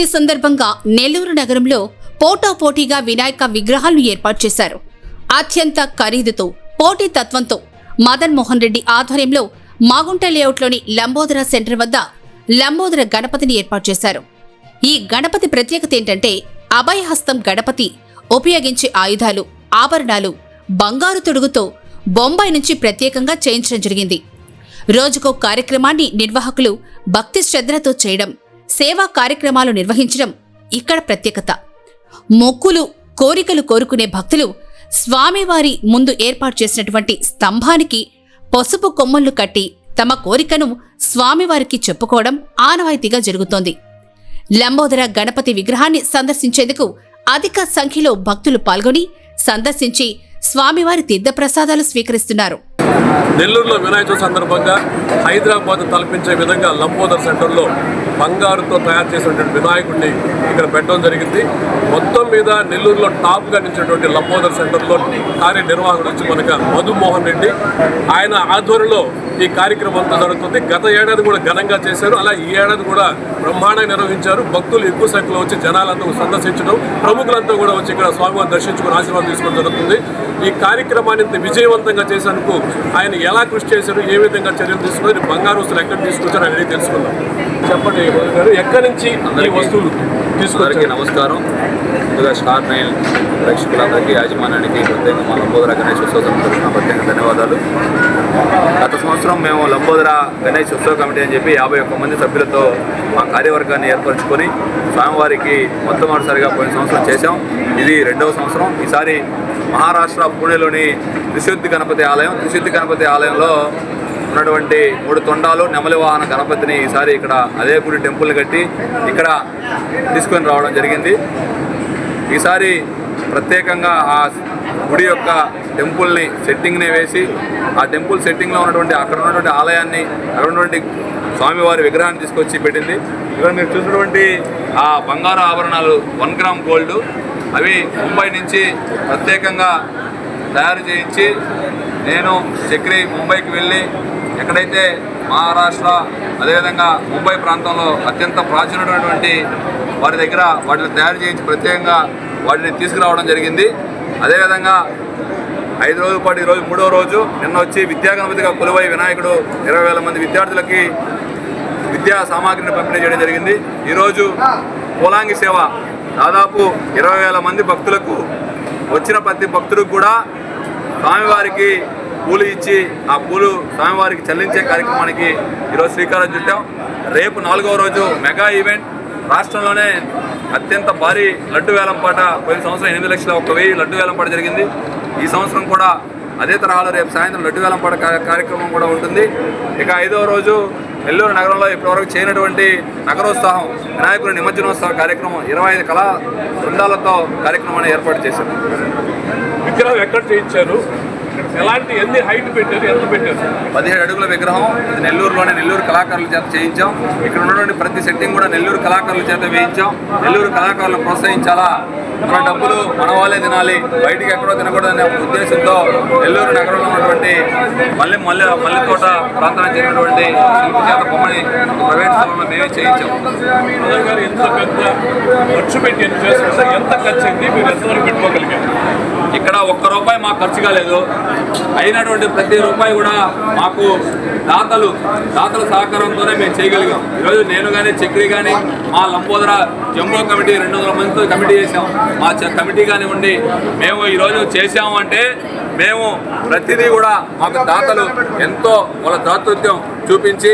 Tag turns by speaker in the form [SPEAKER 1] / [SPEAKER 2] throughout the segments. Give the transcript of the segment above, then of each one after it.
[SPEAKER 1] చవితి సందర్భంగా నెల్లూరు నగరంలో పోటాపోటీగా వినాయక విగ్రహాలను ఏర్పాటు చేశారు. అత్యంత ఖరీదుతో పోటీతత్వంతో మదన్ మోహన్ రెడ్డి ఆధ్వర్యంలో మాగుంట లేఅవుట్లోని లంబోదర సెంటర్ వద్ద లంబోదర గణపతిని ఏర్పాటు చేశారు. ఈ గణపతి ప్రత్యేకత ఏంటంటే అభయహస్తం గణపతి ఉపయోగించే ఆయుధాలు, ఆభరణాలు బంగారు తొడుగుతో బొంబాయి నుంచి ప్రత్యేకంగా చేయించడం జరిగింది. రోజుకో కార్యక్రమాన్ని నిర్వాహకులు భక్తి శ్రద్ధలతో చేయడం, సేవా కార్యక్రమాలు నిర్వహించడం ఇక్కడ ప్రత్యేకత. మొక్కులు, కోరికలు కోరుకునే భక్తులు స్వామివారి ముందు ఏర్పాటు చేసినటువంటి స్తంభానికి పసుపు కొమ్మలు కట్టి తమ కోరికను స్వామివారికి చెప్పుకోవడం ఆనవాయితీగా జరుగుతోంది. లంబోదర గణపతి విగ్రహాన్ని సందర్శించేందుకు అధిక సంఖ్యలో భక్తులు పాల్గొని సందర్శించి స్వామివారి తీర్థప్రసాదాలు స్వీకరిస్తున్నారు.
[SPEAKER 2] నెల్లూరులో వినాయక చవితి సందర్భంగా హైదరాబాద్ తలపించే విధంగా లంబోదర్ సెంటర్లో బంగారుతో తయారు చేసినటువంటి వినాయకుడిని ఇక్కడ పెట్టడం జరిగింది. మొత్తం మీద నెల్లూరులో టాప్గా నిలిచినటువంటి లంబోదర్ సెంటర్లో కార్యనిర్వాహకుడు వచ్చి మనకు మధుమోహన్ రెడ్డి, ఆయన ఆధ్వర్యంలో ఈ కార్యక్రమం అంతా జరుగుతుంది. గత ఏడాది కూడా ఘనంగా చేశారు, అలా ఈ ఏడాది కూడా బ్రహ్మాండంగా నిర్వహించారు. భక్తులు ఎక్కువ సంఖ్యలో వచ్చి జనాలంతా సందర్శించడం, ప్రముఖులంతా కూడా వచ్చి ఇక్కడ స్వామివారిని దర్శించుకుని ఆశీర్వాదం తీసుకోవడం జరుగుతుంది. ఈ కార్యక్రమాన్ని ఇంత విజయవంతంగా చేసేందుకు ఆయన ఎలా కృషి చేశారు, ఏ విధంగా చర్యలు తీసుకుని బంగారు వస్తువులు ఎక్కడ తీసుకొచ్చారు అనేది తెలుసుకుందాం. చెప్పండి గారు, ఎక్కడి నుంచి ఈ వస్తువులు తీసుకున్నారకి?
[SPEAKER 3] నమస్కారం. ముందుగా స్టార్ 9 ప్రేక్షకులందరికీ, యాజమాన్యానికి ప్రత్యేకంగా మా లంబోదర గణేష్ ఉత్సవ సమితి తరఫున ప్రత్యేక ధన్యవాదాలు. గత సంవత్సరం మేము లంబోదర గణేష్ ఉత్సవ కమిటీ అని చెప్పి 51 మంది సభ్యులతో మా కార్యవర్గాన్ని ఏర్పరచుకొని స్వామివారికి మొట్టమొదటిసారిగా పోయిన సంవత్సరం చేశాం. ఇది 2వ సంవత్సరం. ఈసారి మహారాష్ట్ర పూణేలోని త్రిశుద్ధి గణపతి ఆలయం, త్రిశుద్ధి గణపతి ఆలయంలో ఉన్నటువంటి 3 తొండాలు నెమలి వాహన గణపతిని ఈసారి ఇక్కడ అదే గుడి టెంపుల్ కట్టి ఇక్కడ తీసుకొని రావడం జరిగింది. ఈసారి ప్రత్యేకంగా ఆ గుడి యొక్క టెంపుల్ని సెట్టింగ్ని వేసి ఆ టెంపుల్ సెట్టింగ్లో ఉన్నటువంటి అక్కడ ఉన్నటువంటి ఆలయాన్ని, అక్కడ ఉన్నటువంటి స్వామివారి విగ్రహాన్ని తీసుకొచ్చి పెట్టింది. ఇక్కడ మీరు చూసినటువంటి ఆ బంగారు ఆభరణాలు 1 గ్రామ్ గోల్డ్, అవి ముంబై నుంచి ప్రత్యేకంగా తయారు చేయించి నేను చక్రి ముంబైకి వెళ్ళి ఎక్కడైతే మహారాష్ట్ర అదేవిధంగా ముంబై ప్రాంతంలో అత్యంత ప్రాచీనమైనటువంటి వారి దగ్గర వాటిని తయారు చేయించి ప్రత్యేకంగా వాటిని తీసుకురావడం జరిగింది. అదేవిధంగా 5 రోజుల పాటు ఈరోజు 3వ రోజు, నిన్న వచ్చి విద్యాగణపతిగా కొలువై వినాయకుడు 20,000 మంది విద్యార్థులకి విద్యా సామాగ్రిని పంపిణీ చేయడం జరిగింది. ఈరోజు పోలాంగి సేవ దాదాపు 20,000 మంది భక్తులకు, వచ్చిన ప్రతి భక్తులకు కూడా స్వామివారికి పూలు ఇచ్చి ఆ పూలు స్వామివారికి చెల్లించే కార్యక్రమానికి ఈరోజు శ్రీకారం చుట్టాం. రేపు 4వ రోజు మెగా ఈవెంట్. రాష్ట్రంలోనే అత్యంత భారీ లడ్డు వేలంపాట, పోయిన సంవత్సరం 8,01,000 లడ్డు వేలంపాట జరిగింది. ఈ సంవత్సరం కూడా అదే తరహాలో రేపు సాయంత్రం లడ్డు వేలంపాట కార్యక్రమం కూడా ఉంటుంది. ఇక 5వ రోజు నెల్లూరు నగరంలో ఇప్పటివరకు చేయనటువంటి నగరోత్సాహం, వినాయకుడి నిమజ్జనోత్సవ కార్యక్రమం 25 కళా బృందాలతో కార్యక్రమాన్ని ఏర్పాటు చేశారు.
[SPEAKER 2] విగ్రహం ఎక్కడ చేయించారు, ఎలాంటి ఎన్ని హైట్ పెట్టారు, ఎంత పెట్టారు?
[SPEAKER 3] 17 అడుగుల విగ్రహం. ఇది నెల్లూరులోనే నెల్లూరు కళాకారుల చేత చేయించాం. ఇక్కడ ఉన్నటువంటి ప్రతి సెట్టింగ్ కూడా నెల్లూరు కళాకారుల చేత వేయించాం. నెల్లూరు కళాకారులను ప్రోత్సహించాలా, మన డబ్బులు మన వాళ్ళే తినాలి, బయటికి ఎక్కడో తినకూడదనే ఉద్దేశంతో నెల్లూరు నగరంలో ఉన్నటువంటి మల్లెతోట ప్రాంతానికి చెందినటువంటి శిల్పి చేత బొమ్మని ప్రైవేట్ స్థలంలో మేమే చేయించాం.
[SPEAKER 2] గారు ఎంత పెద్ద ఖర్చు పెట్టి చేస్తుంటే ఎంత ఖర్చు అయింది, మీరు ఎంతవరకు పెట్టుకోగలిగారు?
[SPEAKER 3] ఇక్కడ ₹1 మాకు ఖర్చు కాలేదు. అయినటువంటి ప్రతి రూపాయి కూడా మాకు దాతల సహకారంతోనే మేము చేయగలిగాం. ఈరోజు నేను కానీ చక్రి కానీ మా లంబోదర జంబో కమిటీ 200 మందితో కమిటీ చేసాం. మా కమిటీ కానివ్వండి, మేము ఈరోజు చేసాము అంటే మేము ప్రతిదీ కూడా మాకు దాతలు ఎంతో వాళ్ళ దాతృత్వం చూపించి,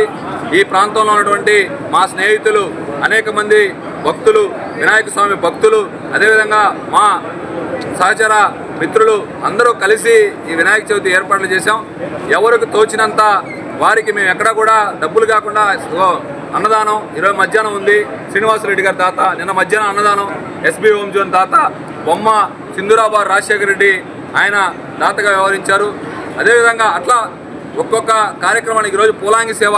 [SPEAKER 3] ఈ ప్రాంతంలో ఉన్నటువంటి మా స్నేహితులు అనేక మంది భక్తులు, వినాయక స్వామి భక్తులు, అదేవిధంగా మా సహచర మిత్రులు అందరూ కలిసి ఈ వినాయక చవితి ఏర్పాట్లు చేశాం. ఎవరికి తోచినంత వారికి మేము ఎక్కడా కూడా డబ్బులు కాకుండా అన్నదానం ఈరోజు మధ్యాహ్నం ఉంది. శ్రీనివాసరెడ్డి గారి దాత, నిన్న మధ్యాహ్నం అన్నదానం ఎస్బీ హోమ్ జోన్ దాత, బొమ్మ సింధూరాబాద్ రాజశేఖర రెడ్డి ఆయన దాతగా వ్యవహరించారు. అదేవిధంగా అట్లా ఒక్కొక్క కార్యక్రమానికి ఈరోజు పోలాంగి సేవ,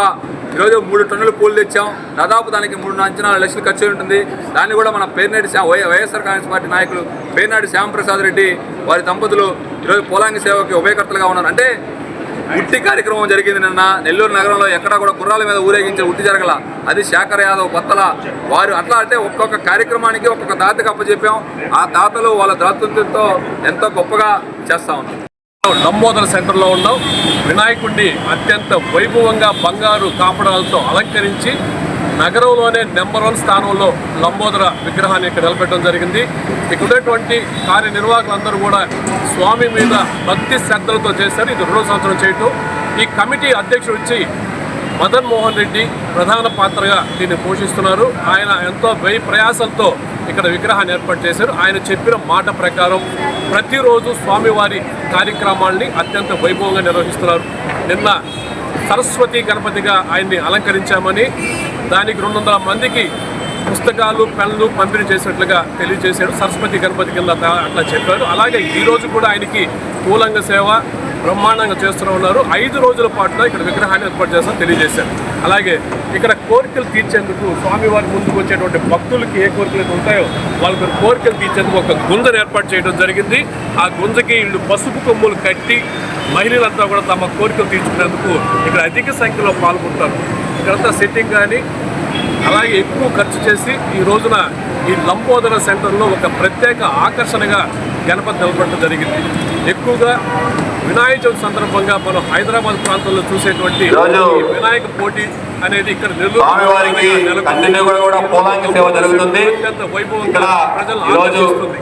[SPEAKER 3] ఈరోజు 3 టన్నుల పూలు తెచ్చాం. దాదాపు దానికి 3.4 లక్షలు ఖర్చు ఉంటుంది. దాన్ని కూడా మన పేర్నేటి వైఎస్ఆర్ కాంగ్రెస్ పార్టీ నాయకులు పేర్నాటి శ్యాంప్రసాద్ రెడ్డి వారి దంపతులు ఈరోజు పోలాంగి సేవకి ఉభయకర్తలుగా ఉన్నారు. అంటే ఉట్టి కార్యక్రమం జరిగింది నిన్న నెల్లూరు నగరంలో. ఎక్కడా కూడా గుర్రాల మీద ఊరేగించే ఉట్టి జరగల. అది శేఖర్ యాదవ్ బత్తల వారు అట్లా అంటే ఒక్కొక్క కార్యక్రమానికి ఒక్కొక్క దాతకి అప్పచెప్పాం. ఆ దాతలు వాళ్ళ దాతృత్వంతో ఎంతో గొప్పగా చేస్తా ఉన్నాం.
[SPEAKER 2] లంబోదర సెంటర్లో ఉన్నాం. వినాయకుడిని అత్యంత వైభవంగా బంగారు కాపడాలతో అలంకరించి నగరంలోనే నెంబర్ 1 స్థానంలో లంబోదర విగ్రహాన్ని ఇక్కడ నిలబెట్టడం జరిగింది. ఇక్కడ ఉన్నటువంటి కార్యనిర్వాహకులందరూ కూడా స్వామి మీద భక్తి శ్రద్ధలతో చేశారు. ఇది 2వ సంవత్సరం చేయటం. ఈ కమిటీ అధ్యక్షుడు వచ్చి మదన్ మోహన్ రెడ్డి ప్రధాన పాత్రగా దీన్ని పోషిస్తున్నారు. ఆయన ఎంతో వ్యయ ప్రయాసంతో ఇక్కడ విగ్రహాన్ని ఏర్పాటు చేశారు. ఆయన చెప్పిన మాట ప్రకారం ప్రతిరోజు స్వామివారి కార్యక్రమాల్ని అత్యంత వైభవంగా నిర్వహిస్తున్నారు. నిన్న సరస్వతి గణపతిగా ఆయన్ని అలంకరించామని, దానికి 200 మందికి పుస్తకాలు పెన్నులు పంపిణీ చేసినట్లుగా తెలియజేశారు. సరస్వతి గణపతి కింద అట్లా చెప్పారు. అలాగే ఈరోజు కూడా ఆయనకి కూలంగ సేవ బ్రహ్మాండంగా చేస్తూ ఉన్నారు. 5 రోజుల పాటులో ఇక్కడ విగ్రహాన్ని ఏర్పాటు చేస్తామని తెలియజేశారు. అలాగే ఇక్కడ కోరికలు తీర్చేందుకు స్వామివారి ముందుకు వచ్చేటువంటి భక్తులకి ఏ కోరికలు ఉంటాయో వాళ్ళకి కోరికలు తీర్చేందుకు ఒక గుంజను ఏర్పాటు చేయడం జరిగింది. ఆ గుంజకి వీళ్ళు పసుపు కొమ్ములు కట్టి మహిళలంతా కూడా తమ కోరికలు తీర్చుకునేందుకు ఇక్కడ అధిక సంఖ్యలో పాల్గొంటారు. ఇక్కడంతా సెట్టింగ్ కానీ అలాగే ఎక్కువ ఖర్చు చేసి ఈ రోజున ఈ లంబోదర సెంటర్లో ఒక ప్రత్యేక ఆకర్షణగా గణపతి నిలబడడం జరిగింది. ఎక్కువగా వినాయక చవితి సందర్భంగా మనం హైదరాబాద్ ప్రాంతంలో చూసేటువంటి వినాయక పోటీ అనేది ఇక్కడ నెల్లూరు
[SPEAKER 4] అత్యంత వైభవంగా ప్రజలు ఆకర్షిస్తుంది.